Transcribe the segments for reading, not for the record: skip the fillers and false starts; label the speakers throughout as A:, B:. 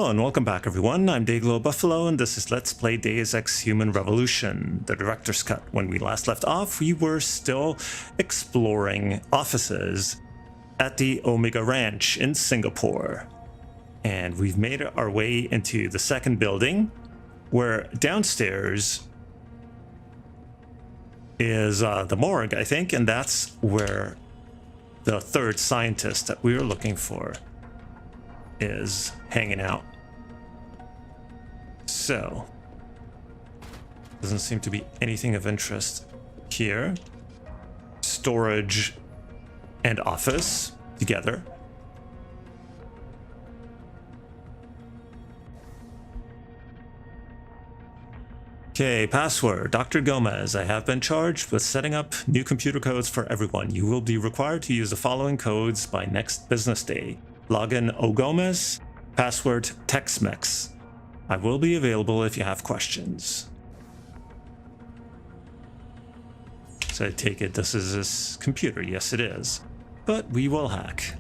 A: Hello and welcome back everyone, I'm Day-Glo Buffalo and this is Let's Play Deus Ex Human Revolution, the director's cut. When we last left off, we were still exploring offices at the Omega Ranch in Singapore. And we've made our way into the second building, where downstairs is the morgue, I think, and that's where the third scientist that we were looking for is hanging out. So, doesn't seem to be anything of interest here. Storage and office together. Okay, password. Dr. Gomez, I have been charged with setting up new computer codes for everyone. You will be required to use the following codes by next business day. Login OGomez, password Tex-Mex. I will be available if you have questions. So I take it this is his computer. Yes, it is. But we will hack.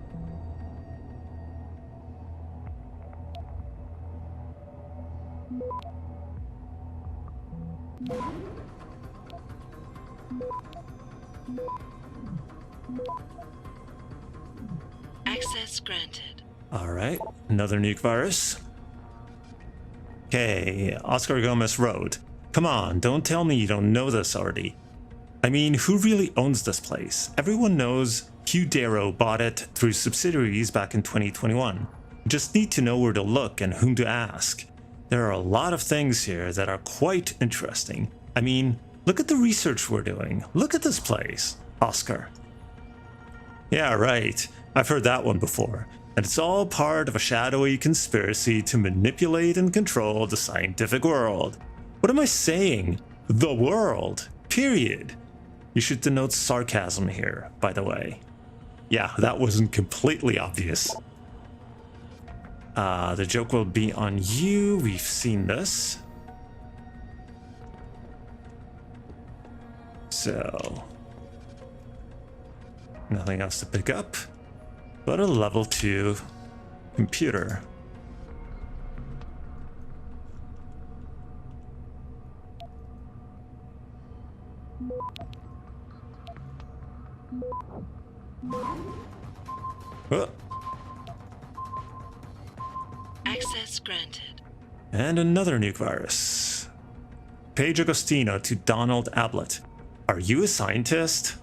B: Access granted.
A: Alright, another nuke virus. Okay, Oscar Gomez Road. Come on, don't tell me you don't know this already. I mean, who really owns this place? Everyone knows Hugh Darrow bought it through subsidiaries back in 2021. You just need to know where to look and whom to ask. There are a lot of things here that are quite interesting. I mean, look at the research we're doing. Look at this place, Oscar. Yeah, right. I've heard that one before. And it's all part of a shadowy conspiracy to manipulate and control the scientific world. What am I saying? The world. Period. You should denote sarcasm here, by the way. Yeah, that wasn't completely obvious. The joke will be on you. We've seen this. So, nothing else to pick up but a level 2 computer. Oh.
B: Access granted.
A: And another nuke virus. Page Agostino to Donald Ablett. Are you a scientist?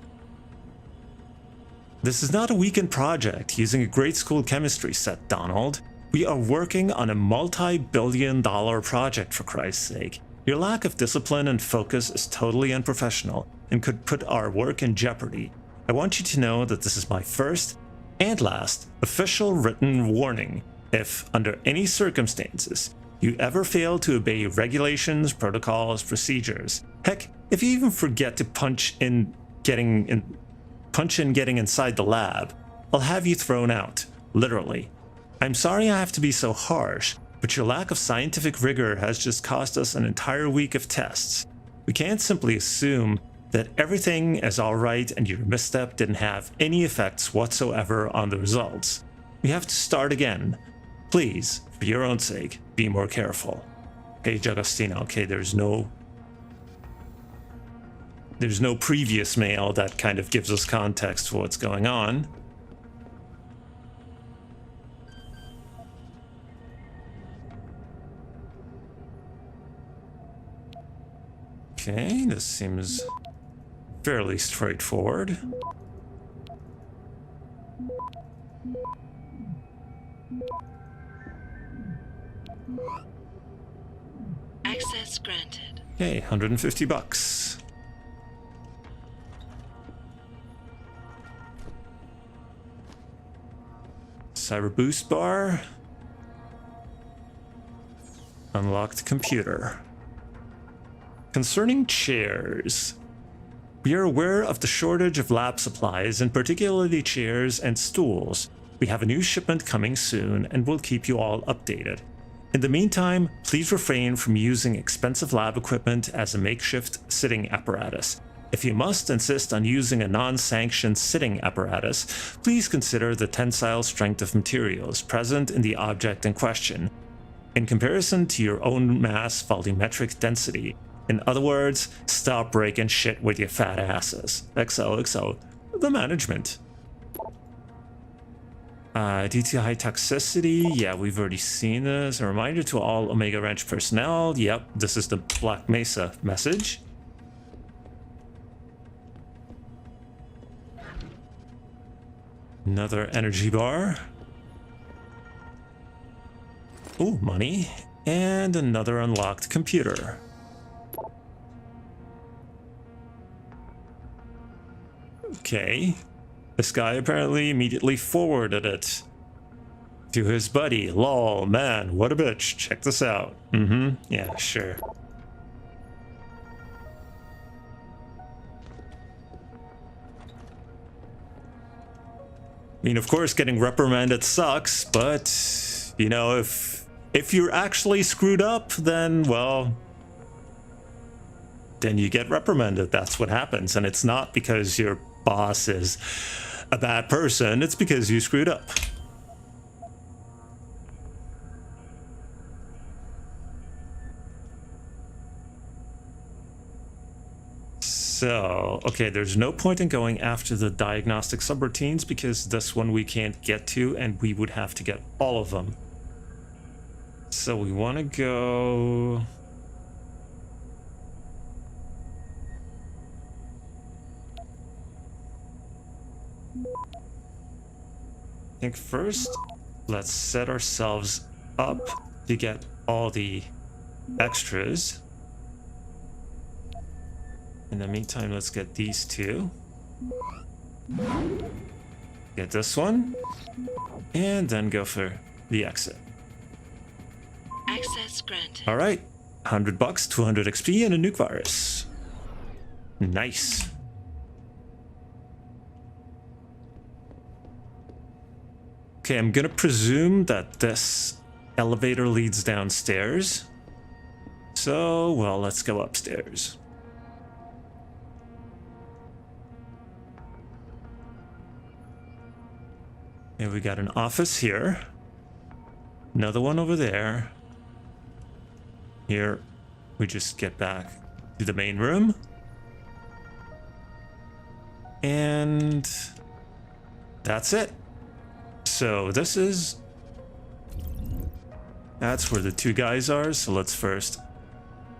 A: This is not a weekend project using a grade school chemistry set, Donald. We are working on a multi-billion-dollar project, for Christ's sake. Your lack of discipline and focus is totally unprofessional and could put our work in jeopardy. I want you to know that this is my first and last official written warning. If, under any circumstances, you ever fail to obey regulations, protocols, procedures, heck, if you even forget to punch in getting inside the lab, I'll have you thrown out, literally. I'm sorry I have to be so harsh, but your lack of scientific rigor has just cost us an entire week of tests. We can't simply assume that everything is alright and your misstep didn't have any effects whatsoever on the results. We have to start again. Please, for your own sake, be more careful. Okay, Agostino, okay, there's no previous mail that kind of gives us context for what's going on. Okay, this seems fairly straightforward.
B: Access granted.
A: Okay, 150 bucks. Cyber boost bar. Unlocked computer. Concerning chairs, we are aware of the shortage of lab supplies, and particularly chairs and stools. We have a new shipment coming soon and we'll keep you all updated. In the meantime, please refrain from using expensive lab equipment as a makeshift sitting apparatus. If you must insist on using a non-sanctioned sitting apparatus, please consider the tensile strength of materials present in the object in question. in comparison to your own mass volumetric density. In other words, stop breaking shit with your fat asses. XOXO. The management. Due to high toxicity, yeah, we've already seen this. A reminder to all Omega Ranch personnel. Yep, this is the Black Mesa message. Another energy bar. Ooh, money. And another unlocked computer. Okay. This guy apparently immediately forwarded it to his buddy. Lol, man, what a bitch. Check this out. Yeah, sure. I mean, of course, getting reprimanded sucks, but, you know, if you're actually screwed up, then, well, then you get reprimanded. That's what happens. And it's not because your boss is a bad person, it's because you screwed up. So, okay, there's no point in going after the diagnostic subroutines because this one we can't get to and we would have to get all of them. So we want to go... I think first, let's set ourselves up to get all the extras. In the meantime, let's get these two. Get this one. And then go for the exit.
B: Access granted.
A: Alright. $100, 200 XP, and a nuke virus. Nice. Okay, I'm gonna presume that this elevator leads downstairs. So, well, let's go upstairs. And we got an office here. Another one over there. Here, we just get back to the main room. And that's it. So this is... That's where the two guys are, so let's first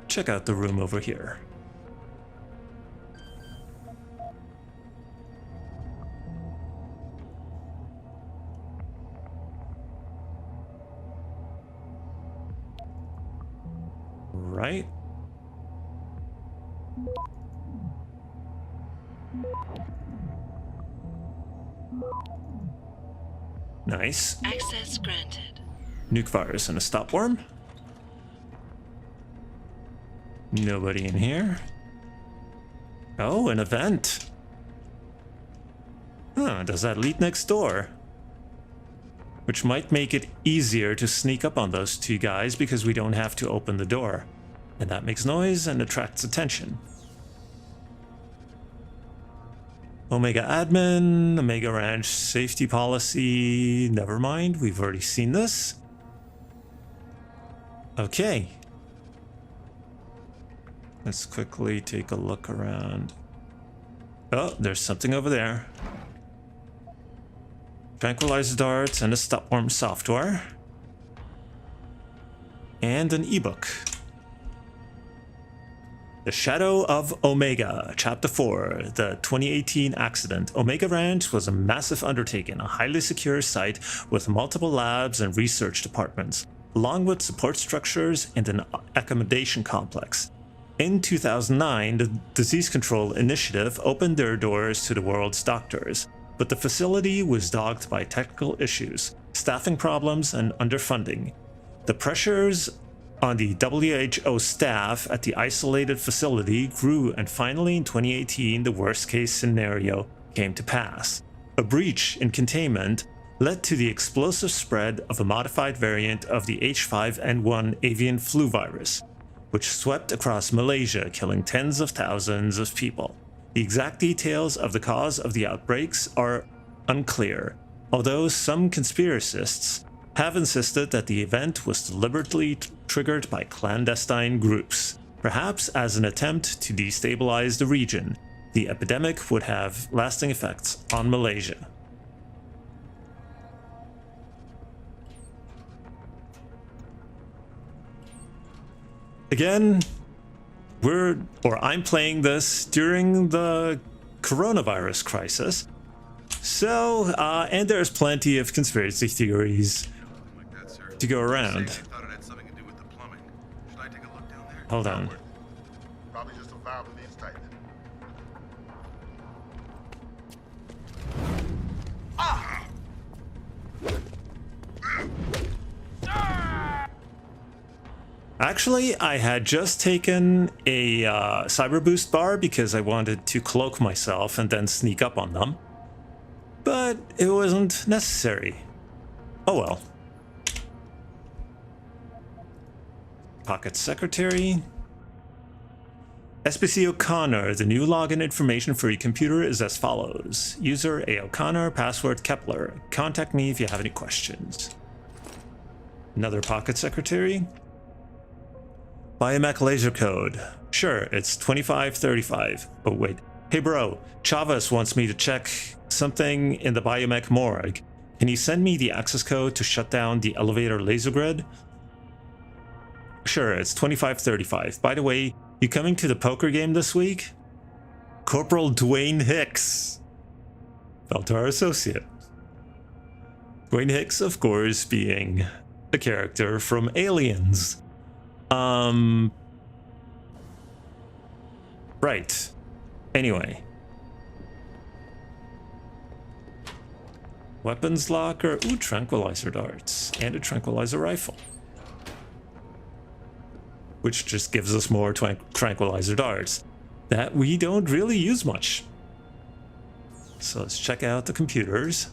A: check out the room over here. Right. Nice.
B: Access granted.
A: Nuke virus and a stop worm. Nobody in here. Oh, an event. Huh, does that lead next door? Which might make it easier to sneak up on those two guys because we don't have to open the door. And that makes noise and attracts attention. Omega admin, Omega Ranch safety policy. Never mind, we've already seen this. Okay. Let's quickly take a look around. Oh, there's something over there. Tranquilizer darts and a stopworm software. And an ebook. The Shadow of Omega, Chapter 4, the 2018 accident. Omega Ranch was a massive undertaking, a highly secure site with multiple labs and research departments, along with support structures and an accommodation complex. In 2009, the Disease Control Initiative opened their doors to the world's doctors, but the facility was dogged by technical issues, staffing problems, and underfunding. The pressures on the WHO staff at the isolated facility grew, and finally in 2018 the worst case scenario came to pass. A breach in containment led to the explosive spread of a modified variant of the H5N1 avian flu virus, which swept across Malaysia, killing tens of thousands of people. The exact details of the cause of the outbreaks are unclear, although some conspiracists have insisted that the event was deliberately triggered by clandestine groups, perhaps as an attempt to destabilize the region. The epidemic would have lasting effects on Malaysia. Again, I'm playing this during the coronavirus crisis. So, and there's plenty of conspiracy theories to go around. Hold on.
C: Probably just a valve that needs tightening.
A: Actually, I had just taken a cyber boost bar because I wanted to cloak myself and then sneak up on them. But it wasn't necessary. Oh well. Pocket Secretary. SPC O'Connor, the new login information for your computer is as follows. User A. O'Connor, password Kepler. Contact me if you have any questions. Another Pocket Secretary. Biomech laser code. Sure, it's 2535. Oh wait. Hey bro, Chavez wants me to check something in the Biomech morgue. Can you send me the access code to shut down the elevator laser grid? Sure, it's 2535. By the way, you coming to the poker game this week? Corporal Dwayne Hicks. Feltar associate. Dwayne Hicks, of course, being a character from Aliens. Right. Anyway. Weapons locker. Ooh, tranquilizer darts. And a tranquilizer rifle. Which just gives us more tranquilizer darts that we don't really use much. So let's check out the computers.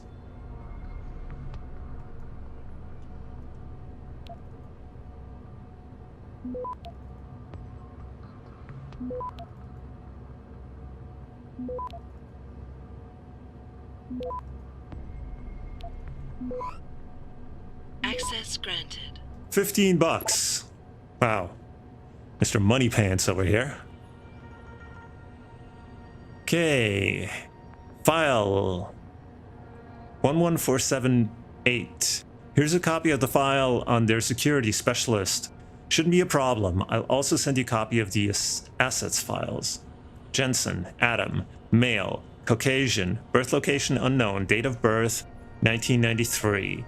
B: Access granted.
A: $15. Wow. Mr. Money Pants over here. Okay. File 11478. Here's a copy of the file on their security specialist. Shouldn't be a problem. I'll also send you a copy of the assets files. Jensen, Adam, male, Caucasian, birth location unknown, date of birth 1993,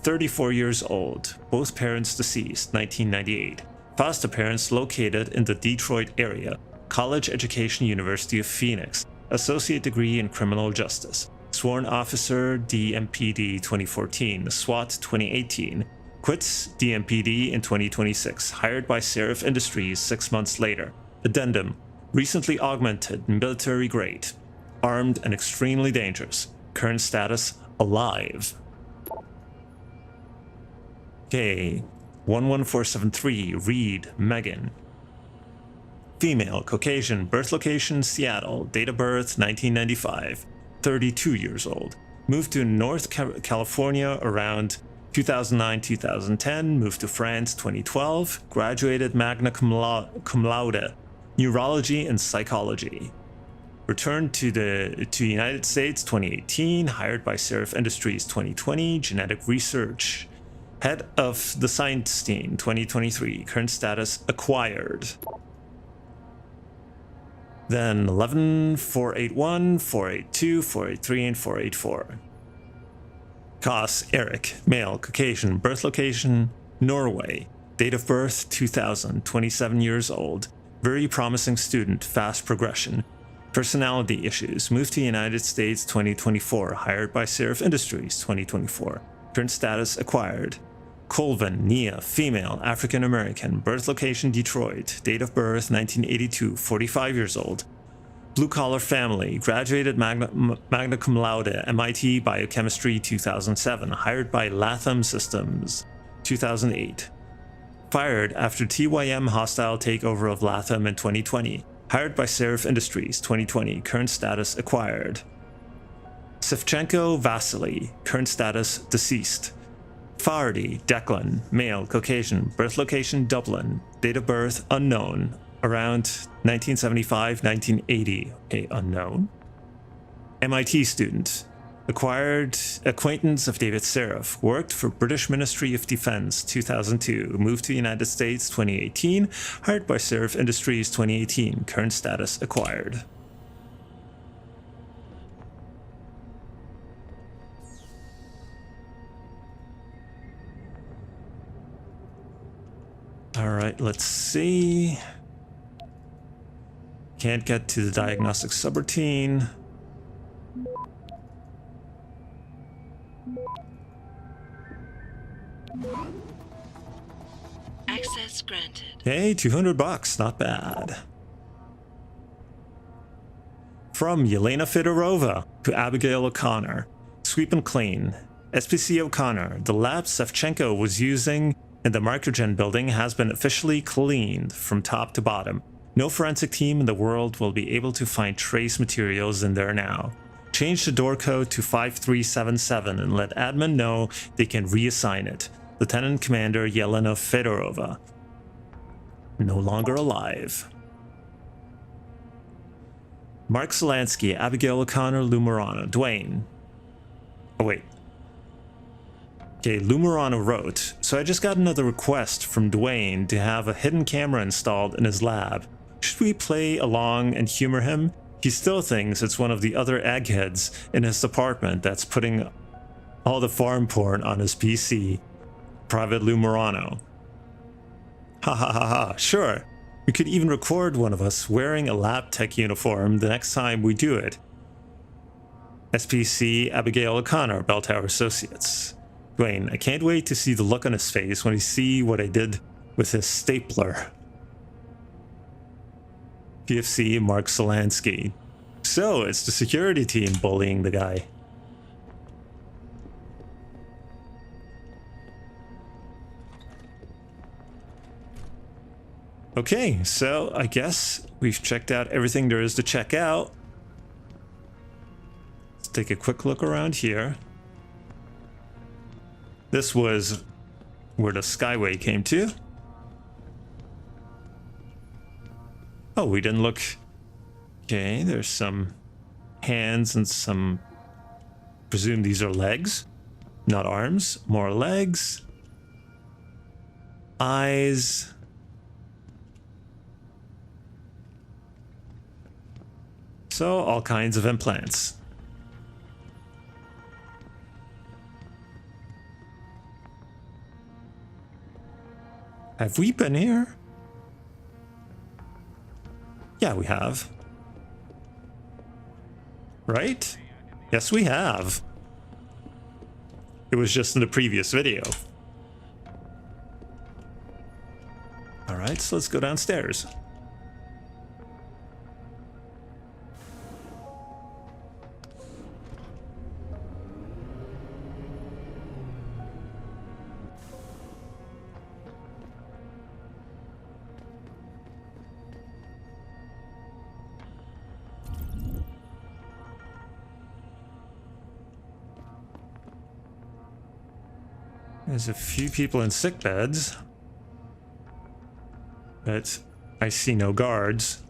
A: 34 years old, both parents deceased 1998. Foster parents located in the Detroit area, college education, University of Phoenix, associate degree in criminal justice, sworn officer DMPD 2014, SWAT 2018, quits DMPD in 2026, hired by Seraph Industries 6 months later. Addendum, recently augmented, military grade, armed and extremely dangerous, current status alive. Okay. 11473, Reed, Megan. Female, Caucasian, birth location, Seattle, date of birth, 1995, 32 years old. Moved to North California around 2009-2010, moved to France 2012, graduated magna cum laude, neurology and psychology. Returned to the United States 2018, hired by Seraph Industries 2020, genetic research. Head of the science team 2023, current status acquired. Then 11, 481, 482, 483, and 484. Koss, Eric, male, Caucasian, birth location, Norway, date of birth 2000, 27 years old, very promising student, fast progression. Personality issues, moved to United States 2024, hired by Seraph Industries 2024, current status acquired. Colvin, Nia, female, African American, birth location Detroit, date of birth 1982, 45 years old. Blue collar family, graduated magna cum laude, MIT Biochemistry 2007, hired by Latham Systems 2008. Fired after TYM hostile takeover of Latham in 2020, hired by Seraph Industries 2020, current status acquired. Sevchenko Vasily, current status deceased. Fardy, Declan, male, Caucasian, birth location Dublin, date of birth unknown, around 1975, 1980, okay, unknown. MIT student, acquired acquaintance of David Seraph, worked for British Ministry of Defense 2002, moved to the United States 2018, hired by Seraph Industries 2018, current status acquired. All right, let's see. Can't get to the diagnostic subroutine.
B: Access granted.
A: Hey, $200, not bad. From Yelena Fedorova to Abigail O'Connor. Sweep and clean. SPC O'Connor, the lab Sevchenko was using in the Microgen building has been officially cleaned from top to bottom. No forensic team in the world will be able to find trace materials in there now. Change the door code to 5377 and let admin know they can reassign it. Lieutenant Commander Yelena Fedorova. No longer alive. Mark Solansky, Abigail O'Connor, Lou Morano, Dwayne. Oh wait. Okay, Lou Morano wrote, so I just got another request from Dwayne to have a hidden camera installed in his lab. Should we play along and humor him? He still thinks it's one of the other eggheads in his department that's putting all the farm porn on his PC. Private Lou Morano. Ha ha ha ha, sure. We could even record one of us wearing a lab tech uniform the next time we do it. SPC Abigail O'Connor, Bell Tower Associates. Dwayne, I can't wait to see the look on his face when he see what I did with his stapler. PFC Mark Solansky. So, it's the security team bullying the guy. Okay, so I guess we've checked out everything there is to check out. Let's take a quick look around here. This was where the Skyway came to. Oh, we didn't look. Okay, there's some hands and some. Presume these are legs, not arms. More legs. Eyes. So, all kinds of implants. Have we been here? Yeah, we have. Right? Yes, we have. It was just in the previous video. Alright, so let's go downstairs. There's a few people in sick beds, but I see no guards.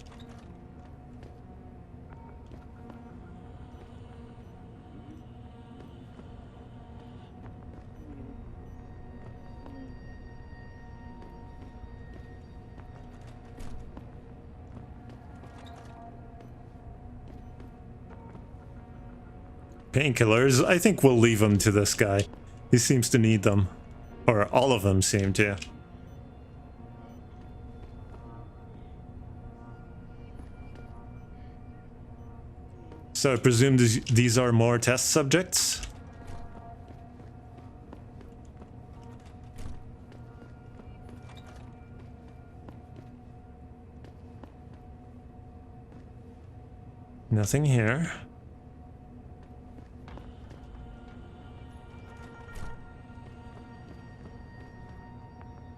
A: Painkillers, I think we'll leave them to this guy. He seems to need them. Or all of them seem to. So I presume these are more test subjects? Nothing here.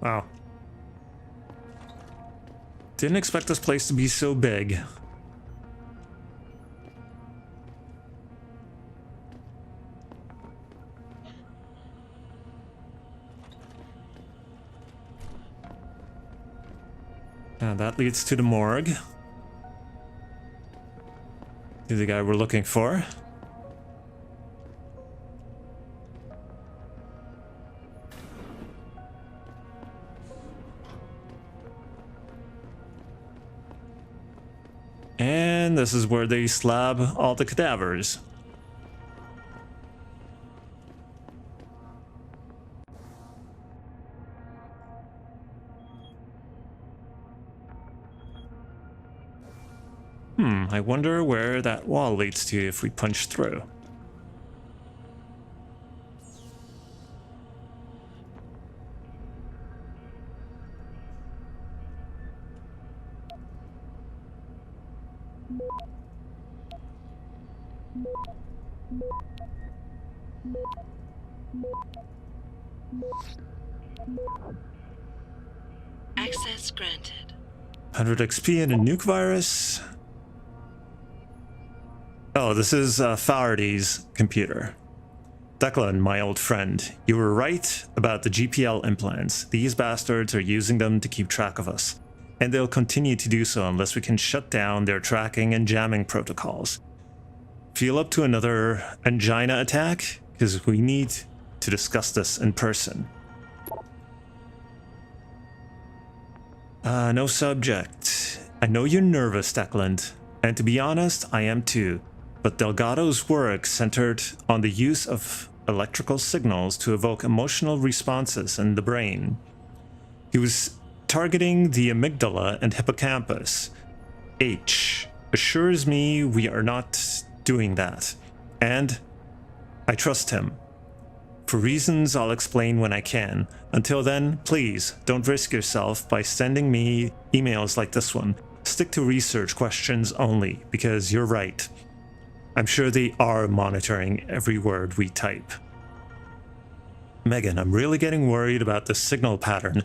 A: Wow. Didn't expect this place to be so big. And that leads to the morgue. To the guy we're looking for. And this is where they slab all the cadavers. I wonder where that wall leads to if we punch through.
B: Access granted.
A: 100 XP and a nuke virus. Oh, this is Farady's computer. Declan, my old friend, you were right about the GPL implants. These bastards are using them to keep track of us, and they'll continue to do so unless we can shut down their tracking and jamming protocols. Feel up to another angina attack? Because we need to discuss this in person. No subject. I know you're nervous, Declan, and to be honest, I am too. But Delgado's work centered on the use of electrical signals to evoke emotional responses in the brain. He was targeting the amygdala and hippocampus. H assures me we are not doing that, and I trust him. For reasons I'll explain when I can. Until then, please don't risk yourself by sending me emails like this one. Stick to research questions only, because you're right. I'm sure they are monitoring every word we type. Megan, I'm really getting worried about the signal pattern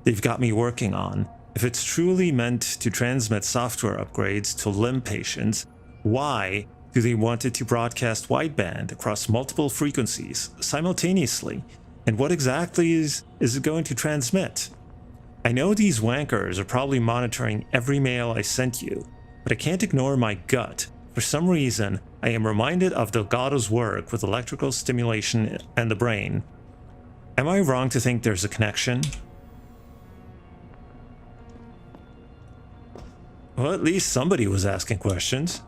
A: they've got me working on. If it's truly meant to transmit software upgrades to limb patients, why do they want it to broadcast wideband across multiple frequencies simultaneously? And what exactly is it going to transmit? I know these wankers are probably monitoring every mail I sent you, but I can't ignore my gut. For some reason, I am reminded of Delgado's work with electrical stimulation and the brain. Am I wrong to think there's a connection? Well, at least somebody was asking questions.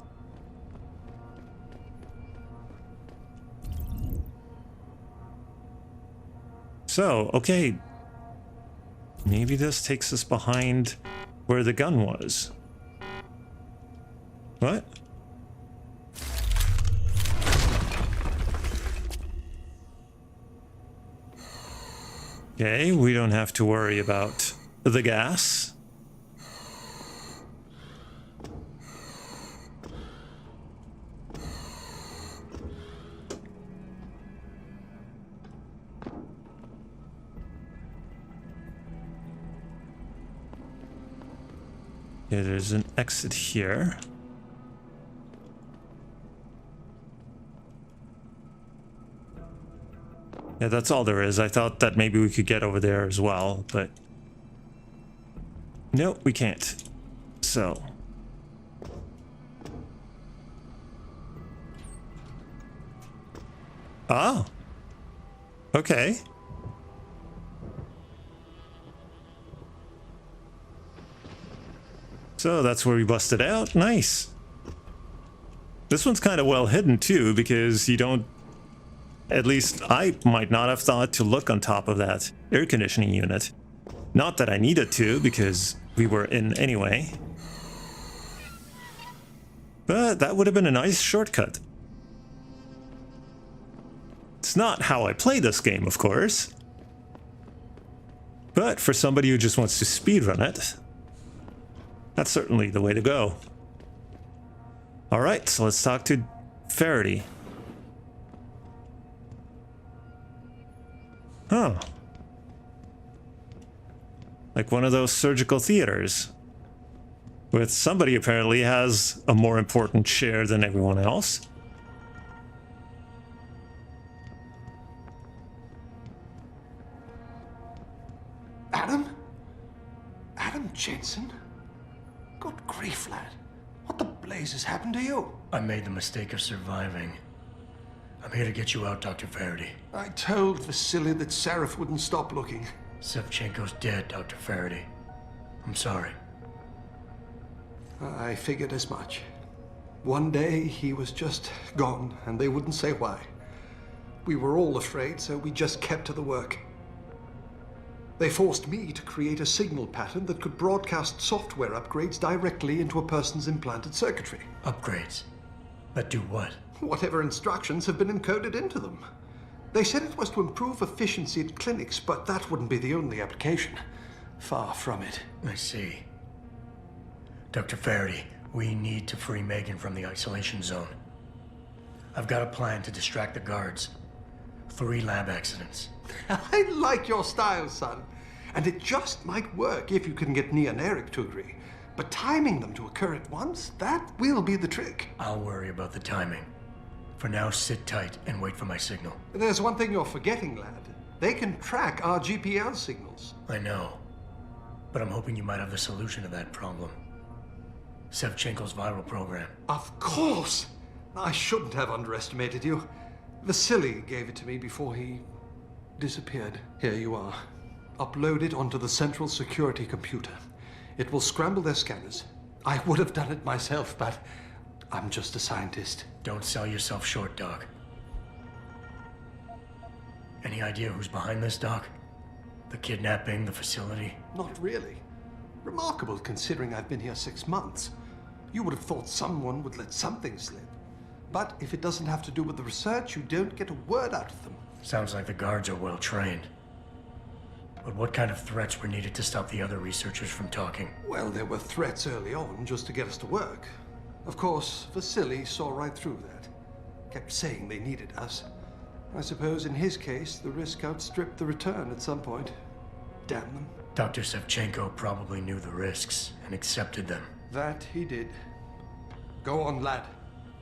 A: So, okay. Maybe this takes us behind where the gun was. What? Okay, we don't have to worry about the gas. Yeah, there's an exit here. Yeah, that's all there is. I thought that maybe we could get over there as well, but no, we can't. So oh, okay. So that's where we busted out. Nice. This one's kind of well hidden too, because you don't, at least I might not have thought to look on top of that air conditioning unit. Not that I needed to, because we were in anyway. But that would have been a nice shortcut. It's not how I play this game, of course. But for somebody who just wants to speedrun it, that's certainly the way to go. Alright, so let's talk to Faraday. Huh. Like one of those surgical theaters. With somebody apparently has a more important share than everyone else.
D: Adam? Adam Jensen? Good grief, lad. What the blazes happened to you?
E: I made the mistake of surviving. I'm here to get you out, Dr. Faraday.
D: I told Vasily that Seraph wouldn't stop looking.
E: Sevchenko's dead, Dr. Faraday. I'm sorry.
D: I figured as much. One day he was just gone, and they wouldn't say why. We were all afraid, so we just kept to the work. They forced me to create a signal pattern that could broadcast software upgrades directly into a person's implanted circuitry.
E: Upgrades? That do what?
D: Whatever instructions have been encoded into them. They said it was to improve efficiency at clinics, but that wouldn't be the only application. Far from it.
E: I see. Dr. Faraday, we need to free Megan from the isolation zone. I've got a plan to distract the guards. 3 lab accidents.
D: I like your style, son. And it just might work if you can get Nia and Eric to agree. But timing them to occur at once, that will be the trick.
E: I'll worry about the timing. For now, sit tight and wait for my signal.
D: There's one thing you're forgetting, lad. They can track our GPL signals.
E: I know. But I'm hoping you might have the solution to that problem. Sevchenko's viral program.
D: Of course! I shouldn't have underestimated you. Vasily gave it to me before he disappeared. Here you are. Upload it onto the central security computer. It will scramble their scanners. I would have done it myself, but I'm just a scientist.
E: Don't sell yourself short, Doc. Any idea who's behind this, Doc? The kidnapping, the facility?
D: Not really. Remarkable considering I've been here 6 months. You would have thought someone would let something slip. But if it doesn't have to do with the research, you don't get a word out of them.
E: Sounds like the guards are well trained. But what kind of threats were needed to stop the other researchers from talking?
D: Well, there were threats early on just to get us to work. Of course, Vasily saw right through that. Kept saying they needed us. I suppose in his case, the risk outstripped the return at some point. Damn them.
E: Dr. Sevchenko probably knew the risks and accepted them.
D: That he did. Go on, lad.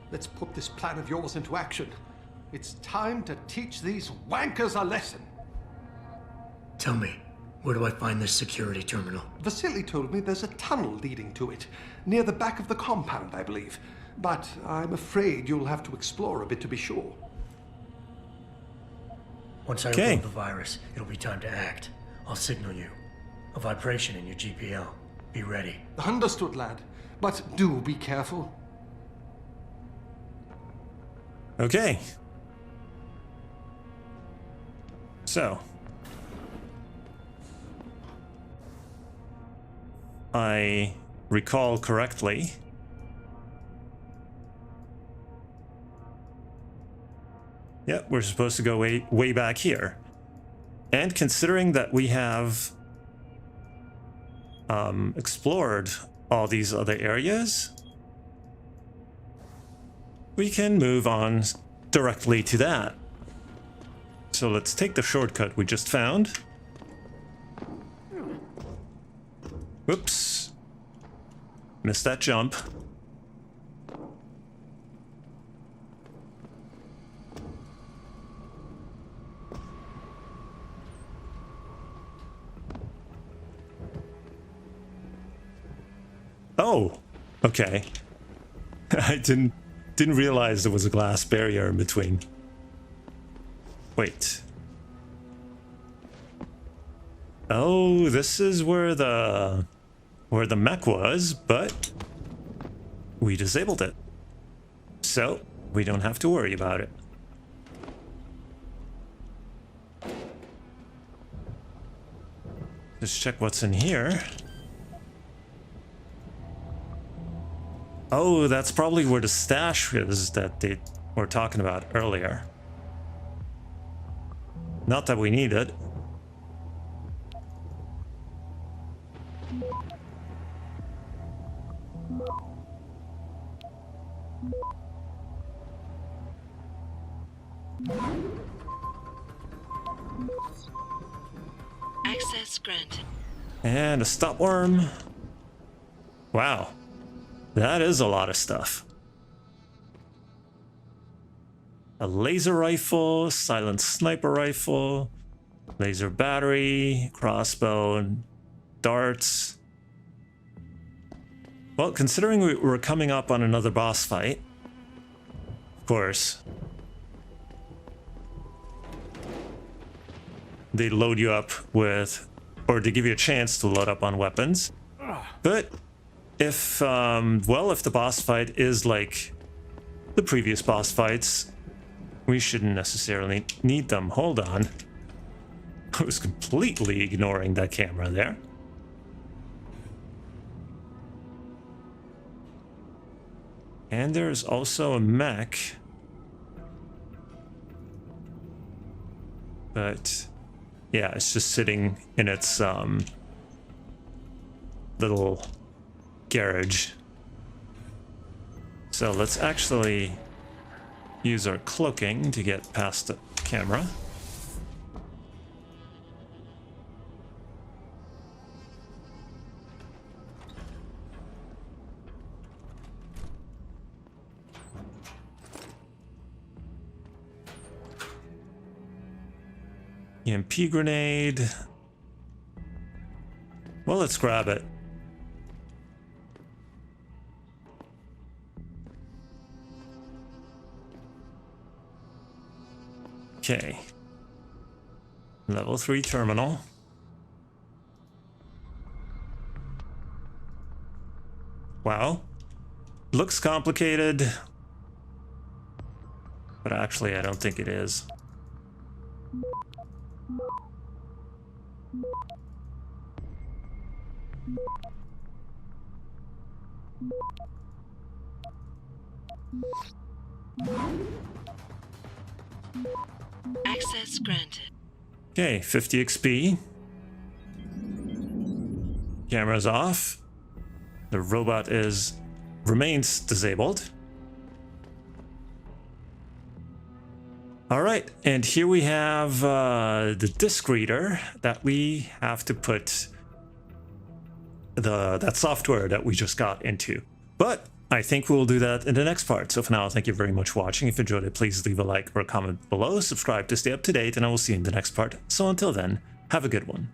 D: Let's put this plan of yours into action. It's time to teach these wankers a lesson.
E: Tell me, where do I find this security terminal?
D: Vasily told me there's a tunnel leading to it, near the back of the compound, I believe. But I'm afraid you'll have to explore a bit to be sure.
E: Once I upload the virus, it'll be time to act. I'll signal you. A vibration in your GPL. Be ready.
D: Understood, lad. But do be careful.
A: Okay. So. I recall correctly. Yeah, we're supposed to go way back here. And considering that we have explored all these other areas, we can move on directly to that. So let's take the shortcut we just found. Whoops. Missed that jump. Oh, okay. I didn't realize there was a glass barrier in between. Wait. Oh, this is where the mech was, but we disabled it. So, we don't have to worry about it. Just check what's in here. Oh, that's probably where the stash is that they were talking about earlier. Not that we need it.
B: Access granted.
A: And a stop worm. Wow. That is a lot of stuff. A laser rifle, silent sniper rifle, laser battery, crossbow, darts. Well, considering we're coming up on another boss fight, of course, they load you up with, or they give you a chance to load up on weapons. But if, well, if the boss fight is like the previous boss fights, we shouldn't necessarily need them. Hold on. I was completely ignoring that camera there. And there's also a mech. But yeah, it's just sitting in its little garage. So let's actually use our cloaking to get past the camera. EMP grenade. Well, let's grab it. Okay. Level 3 terminal. Wow. Looks complicated. But actually, I don't think it is.
B: Access granted.
A: Okay, 50 XP. Camera's off. The robot remains disabled. All right, and here we have the disk reader that we have to put that software that we just got into. But I think we'll do that in the next part. So for now, thank you very much for watching. If you enjoyed it, please leave a like or a comment below, subscribe to stay up to date, and I will see you in the next part. So until then, have a good one.